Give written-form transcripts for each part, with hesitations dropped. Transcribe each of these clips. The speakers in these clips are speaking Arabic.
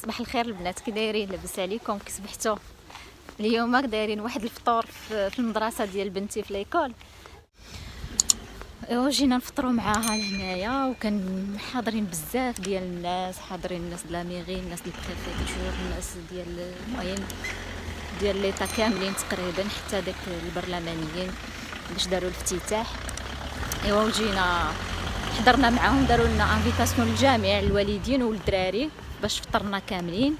صباح الخير البنات، كي دايرين؟ لاباس عليكم؟ كي صبحتوا؟ اليوم دايرين واحد الفطور في المدرسه ديال بنتي في ليكول. ايوا جينا نفطروا معاها لهنايا، وكان حاضرين بزاف ديال الناس، حاضرين الناس د لاميغي، الناس ديال البريفيكتور، الناس ديال المهم ديال ليطا كاملين تقريبا، حتى داك البرلمانيين باش داروا الافتتاح. ايوا وجينا حضرنا معاهم، داروا لنا انفيتاسيون للجميع، الوالدين والدراري، باش فطرنا كاملين.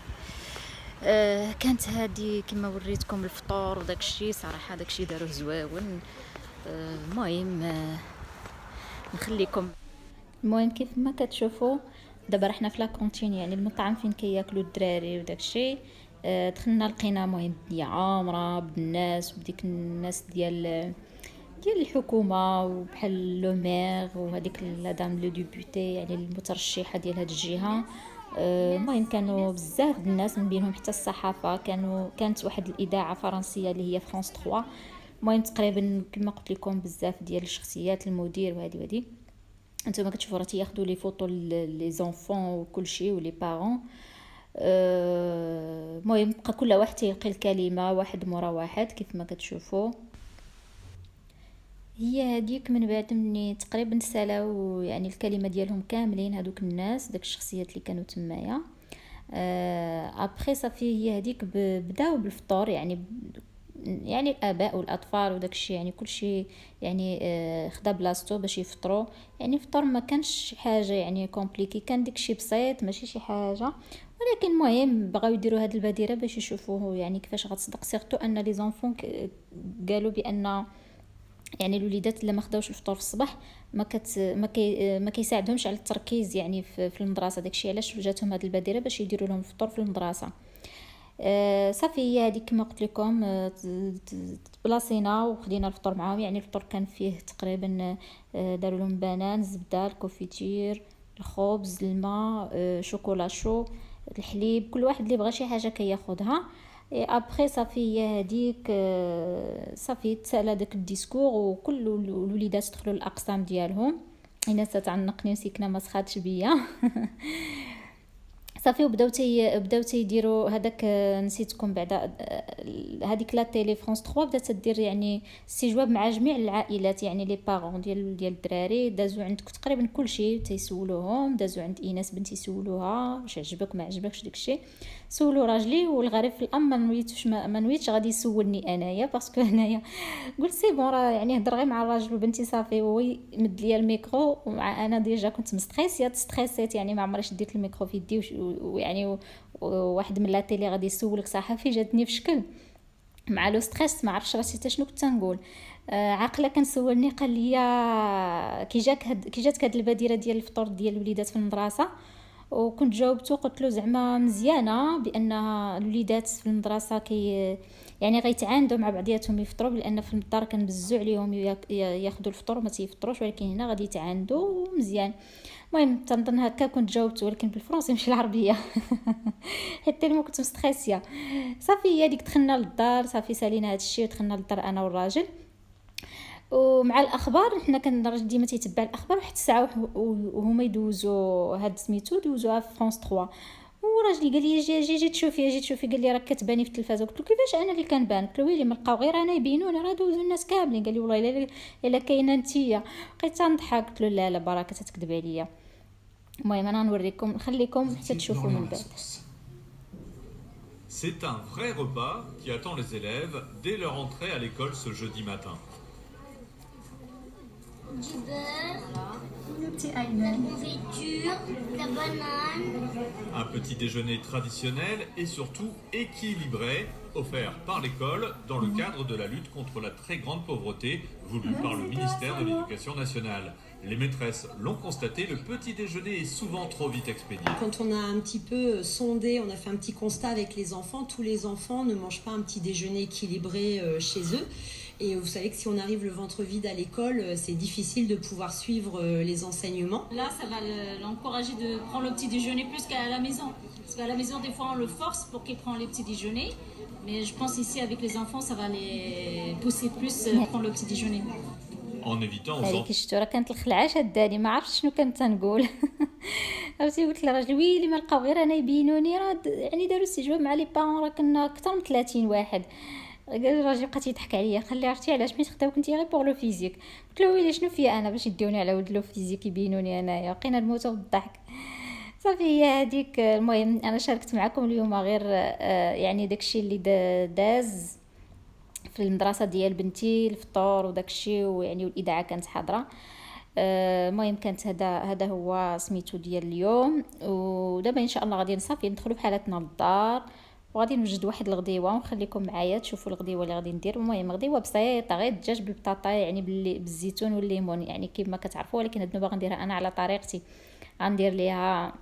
كانت هذه كما وريتكم الفطور وداك الشيء، صراحه داك الشيء داروه زواون. المهم نخليكم. المهم كيف ما كتشوفوا دابا رحنا في لاكونتين، يعني المطعم فين كياكلوا الدراري وداك الشيء. دخلنا لقينا المهم الدنيا عامره بالناس، بديك الناس ديال الحكومه، وبحال لو مير وهذيك لادام لو ديبوتي، يعني المترشحه ديال هذه الجهه. المهم كانوا بزاف الناس، من بينهم حتى الصحافه. كانت واحد الاذاعه فرنسيه اللي هي فرانس 3. المهم تقريبا كما قلت لكم بزاف ديال الشخصيات، المدير وهذه انتما كتشوفوا راه تياخذوا لي فوطو لي زونفون وكل شيء ولي بارون. المهم بقى كل واحد تيلقي الكلمه واحد مورا واحد كيف ما كتشوفوا. هي هذيك من بعد مني تقريبا سالاو يعني الكلمه ديالهم كاملين، هذوك الناس داك الشخصيات اللي كانوا تمايا. ابخي صافي هي هذيك بداو بالفطور، يعني الاباء والاطفال وداك الشيء، يعني كل شيء يعني خدا بلاصتو باش يفطروا. يعني فطور ما كانش شي حاجه يعني كومبليكي، كان داك الشيء بسيط ماشي شي حاجه. ولكن المهم بغاو يديروا هذه البادره باش يشوفوه يعني كيفاش غتصدق، سيرتو ان لي زونفون قالوا بان يعني الوليدات اللي ما خداوش الفطور في الصباح ما كيساعدهمش على التركيز يعني في المدرسه. داكشي علاش جاتهم هذه البادره باش يديروا لهم الفطور في المدرسه. صافي هي هذيك كما قلت لكم. بلاصينا وخدينا الفطور معاهم، يعني الفطور كان فيه تقريبا داروا لهم بنان، الزبده، الكوفيتير، الخبز، الماء، شوكولا شو، الحليب. كل واحد اللي بغى شي حاجه كياخذها. ابخي صافي هي هذيك. صافي تسالى داك الديسكور، وكل الوليدات دخلوا الاقسام ديالهم. انا ستعنقني وسكنه ما سخاتش بيا. صافي بداو تيديروا هذاك. نسيتكم بعدا. هذيك لا تيلي فرانس 3 بدات تدير يعني استجواب مع جميع العائلات، يعني لي بارون ديال الدراري دازوا عندك تقريبا كل شيء تيسولوهم. دازوا عند ايناس بنتي سولوها واش عجبك ما عجبكش داكشي، سولوا راجلي. والغريب في الامر ما نويتش غادي يسولني انايا، باسكو هنايا قلت سي بون راه يعني هضر غير مع الراجل وبنتي صافي. هو مد ليا الميكرو، ومع انا ديجا كنت ستريسيت يعني ما عمريش ديت الميكرو في يدي. ويعني واحد من لا تيلي غادي يسولك صحفي، جاتني في شكل مع لو ستريس ما عرفتش راسي حتى شنو كنت نقول. عاقله كان سولني قال لي كي جاتك هاد البديره ديال الفطور ديال الوليدات في المدرسه. وكنت جاوبته قلت له زعما مزيانه بان الوليدات في المدرسه يعني غيتعاندوا مع بعضياتهم يفطروا، لان في الدار كنبزوا عليهم ياخذوا الفطور وما تيفطروش، ولكن هنا غادي يتعاندوا مزيان. المهم تنظن هكا كنت جاوبت، ولكن بالفرنسي ماشي العربيه. حتى ما كنت مستريسيه. صافي هي ديك دخلنا للدار، صافي سالينا هذا الشيء ودخلنا للدار انا والراجل. ومع الاخبار حنا الراجل ديما تيتبع الاخبار واحد الساعه وهما يدوزوا هاد سميتو دوزوها في فرانس 3. وراجلي قال لي جي تشوفي قال لي راك كتباني في التلفازه. قلت له كيفاش انا اللي كنبان؟ قلت له ويلي ما لقاو غير انا يبينونا، راه دوزوا الناس كاملين. قال لي والله الا كاينه نتيا. بقيت تنضحك قلت له لا بركه تكذب عليا. المهم انا نوريكم نخليكم حتى تشوفوا من بعد. C'est un vrai repas qui attend les élèves dès leur entrée à l'école ce jeudi matin. Du beurre, la nourriture, la banane. Un petit déjeuner traditionnel et surtout équilibré, offert par l'école dans le cadre de la lutte contre la très grande pauvreté voulue par le ministère de l'Éducation nationale. Les maîtresses l'ont constaté, le petit déjeuner est souvent trop vite expédié. Quand on a un petit peu sondé, on a fait un petit constat avec les enfants, tous les enfants ne mangent pas un petit déjeuner équilibré chez eux. Et vous savez que si on arrive le ventre vide à l'école, c'est difficile de pouvoir suivre les enseignements. Là, ça va l'encourager de prendre le petit déjeuner plus qu'à la maison. Parce qu'à la maison, des fois, on le force pour qu'il prenne les petits déjeuners. Mais je pense ici, avec les enfants, ça va les pousser plus à prendre le petit déjeuner. En évitant aux هذيك شفتو راه كانت الخلعه شاداني ما عرفتش شنو كنت تنقول. عرفتي قلت لراجلي ويلي ما لقاو غير انا يبينوني، راه يعني داروا استجواب مع لي بارون، راه كنا اكثر من 30 واحد. قال الراجل بقى تيضحك عليا، خلي عرفتي علاش ملي تخداو كنتي غير بوغ لو فيزيك. قلت له ويلي شنو فيا انا باش يديوني على ولد لو فيزيك يبينوني انايا، بقينا نموتوا بالضحك. صافي هي هذيك. المهم انا شاركت معكم اليوم غير يعني داكشي اللي داز في المدرسه ديال بنتي، الفطور وداكشي، ويعني والاذاعه كانت حاضره. المهم كانت هذا هو سميتو ديال اليوم. ودابا ان شاء الله غادي نصافي ندخلوا بحالتنا للدار، وغادي نوجد واحد الغديوه ونخليكم معايا تشوفوا الغديوه اللي غادي ندير. المهم غديوه بسيطه، غير الدجاج بالبطاطا يعني بالزيتون والليمون يعني كما كتعرفوا، ولكن هاد النوبه غنديرها انا على طريقتي. غندير ليها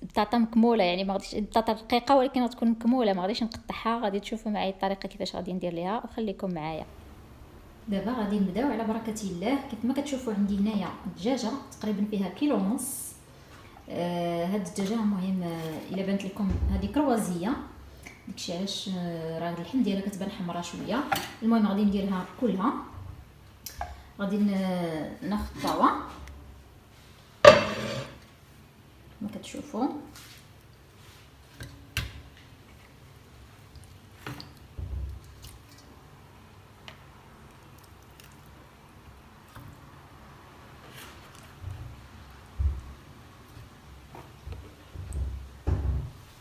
بطاطا مكموله، يعني ما غاديش بطاطا رقيقه ولكن غتكون مكموله، ما غاديش نقطعها. غادي تشوفوا معايا الطريقه كيفاش غادي ندير ليها، وخليكم معايا. دابا غادي نبداو على بركه الله. كيف ما كتشوفوا عندي هنايا الدجاجه تقريبا فيها كيلو ونص. هاد الدجاجه المهم الا بانت لكم هذه كروازيه، داكشي علاش راه اللحم ديالها كتبان حمراء شويه. المهم غادي نديرها كلها. غادي ناخذ طاوه كما كتشوفوا،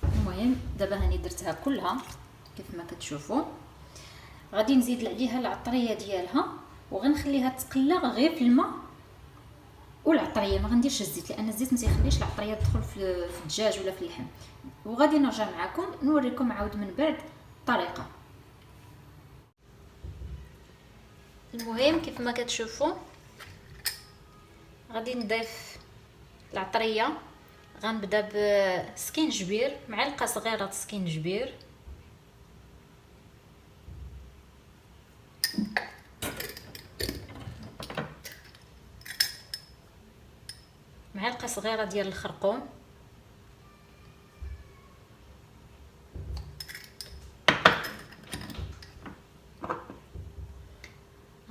المهم دابا هاني درتها كلها كيف ما كتشوفوا. غادي نزيد عليها العطريه ديالها وغنخليها تقلى غير في الماء والعطريه، ما غنديرش الزيت لان الزيت ما تيخليش العطريه تدخل في الدجاج ولا في اللحم. وغادي نرجع معكم نوريكم عاود من بعد الطريقه. المهم كيف ما كتشوفوا غادي نضيف العطريه. غنبدا بسكينجبير، معلقه صغيره سكينجبير، معلقه صغيره ديال الخرقوم،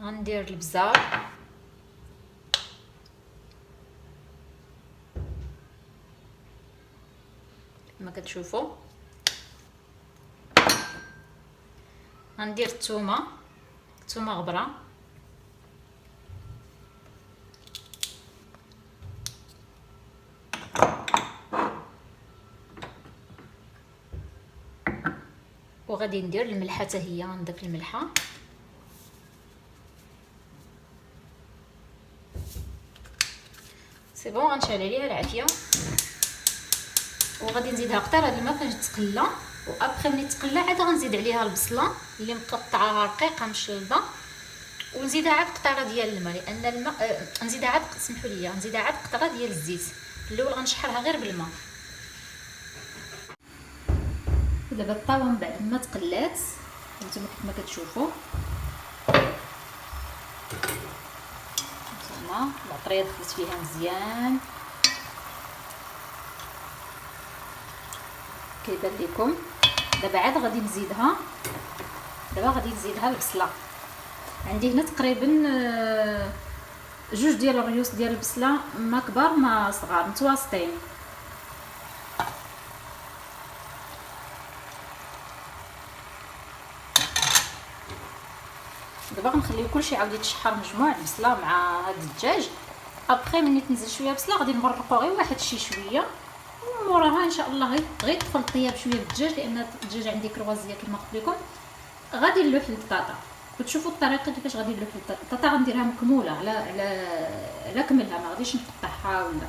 غندير البزار، كما كتشوفوا. غندير الثومه غبره، وغادي ندير الملحه حتى هي، غنضيف الملحه. سي بون، غنشعل عليها العافيه. وغادي نزيدها قطره د الماء فاش تقلى، وابخي ملي تقلى عاد غنزيد عليها البصله اللي مقطعه رقيقه مشلبه، ونزيدها عاد قطره ديال الماء لان الماء نزيدها عاد سمحوا لي نزيدها عاد قطره ديال الزيت. الاول غنشحرها غير بالماء. ودابا الطاوه من بعد ما تقلات نتوما كما كتشوفوا، نتوما العطريه دخلت فيها مزيان كيبان لكم. دابا عاد غادي نزيدها البصله. عندي هنا تقريبا جوج ديال الريوس ديال البصله، ما كبار ما صغار، متوسطين. دابا غنخليو كلشي عاود يتشحر مجموع البصله مع هاد الدجاج. ابخي ملي تنزل شويه بصله غادي نمرقو غير واحد شي شويه، وموراها ان شاء الله غير يدخل الطياب شويه بالدجاج لان الدجاج عندي كروازيه كما قلت لكم. غادي نلوح البطاطا وتشوفوا الطريقه كيفاش غادي نلوح البطاطا. غنديرها مكموله على كملها، ما غاديش نقطعها ولا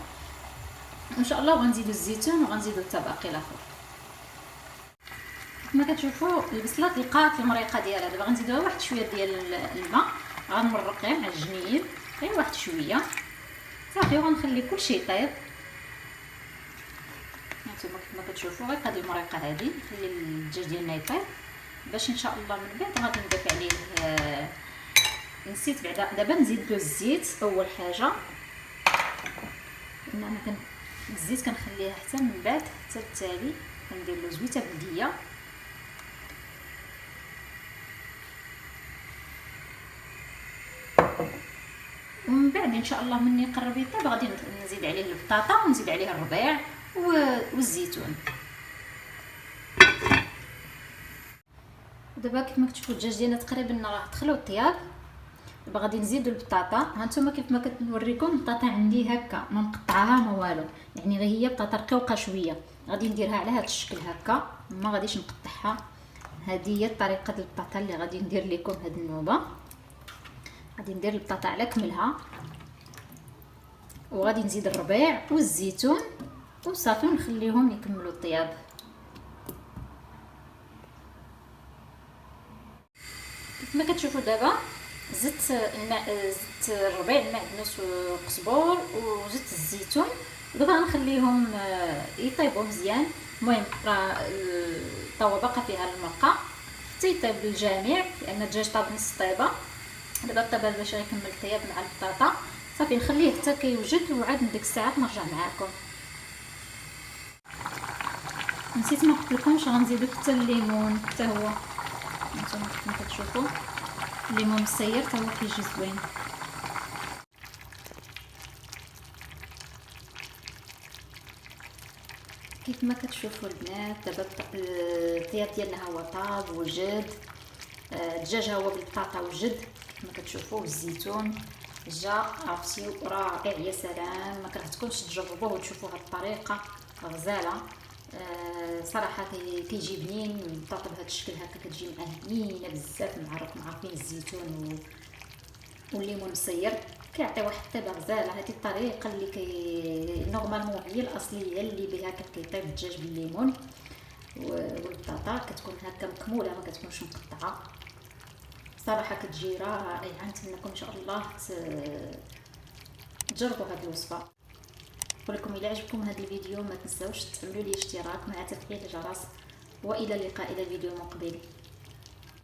ان شاء الله. وغنزيدوا الزيتون وغنزيدوا حتى باقي الاخر. كما كتشوفوا البصله تلقات المريقه ديالها. دابا غنزيدوها واحد شويه ديال الماء، غنمرق غير مع الجنين غير واحد شويه صافي، وغنخلي كلشي يطيب. هانتوما كما كتشوفوا غير هذه المريقه هذه نخلي الدجاج ديالنا يطيب باش ان شاء الله من بعد غادي نضيف عليه نسيت بعدا دابا نزيد له الزيت اول حاجه. انا الزيت كنخليه حتى من بعد، حتى التالي كندير له زويته بلديه. ومن من بعد ان شاء الله مني يقرب يطيب غادي نزيد عليه البطاطا ونزيد عليه الربيع والزيتون. دابا كيف ما كتشوفوا الدجاج ديالنا تقريبا راه دخلوا الطياب. دابا غادي نزيدوا البطاطا. ها نتوما كيف ما كنوريكم البطاطا عندي هكا ما مقطعاها ما والو، يعني غير هي بطاطا رقيقه شويه. غادي نديرها على هذا الشكل هكا، ما غاديش نقطعها. هذه هي الطريقه ديال البطاطا اللي غادي ندير لكم هذه النوبه. غادي ندير البطاطا على كملها وغادي نزيد الربيع والزيتون وصافي ونخليهم يكملوا الطياب. كيف ما كتشوفوا دابا زدت الماء، زدت الربيع المعدنوس وقزبور وزدت الزيتون. دابا غنخليهم يطيبوا مزيان. المهم راه الطاوه باقا فيها المرقه حتى يطيب الجميع لان الدجاج طاب نص طيبه. دابا الطبال باش يكمل الطياب مع البطاطا صافي نخليه حتى كيوجد وعاد من ديك الساعات نرجع معاكم. نسيت ما قلت لكمش غنزيدو حتى الليمون حتى هو. نتوما كيف ما كتشوفوا الليمون مسير حتى هو كيجي زوين. كيف ما كتشوفوا البنات دابا الطياب ديالنا هو طاب وجد. الدجاج هو بالبطاطا وجد كيف ما كتشوفوا. الزيتون جا عرفتي رائع يا سلام. ما كرهتكمش تجربوه وتشوفوا هاد الطريقه غزاله. صراحه كيجي بنين. البطاطا بهذا الشكل هكا كتجي معاه بنينه بزاف مع راكم عارفين الزيتون والليمون مسير كيعطي واحد الطيبه غزاله. هذه الطريقه اللي نورمالمون هي الاصليه اللي بها كيطيب الدجاج بالليمون والبطاطا. كتكون هكا مكموله ما كتكونش مقطعه. صراحه كتجي رائعه. نتمنىكم ان شاء الله تجربوا هذه الوصفه. ولكم الى عجبكم هذا الفيديو ما تنساوش تعملوا لي اشتراك مع تفعيل الجرس. والى اللقاء الى الفيديو المقبل.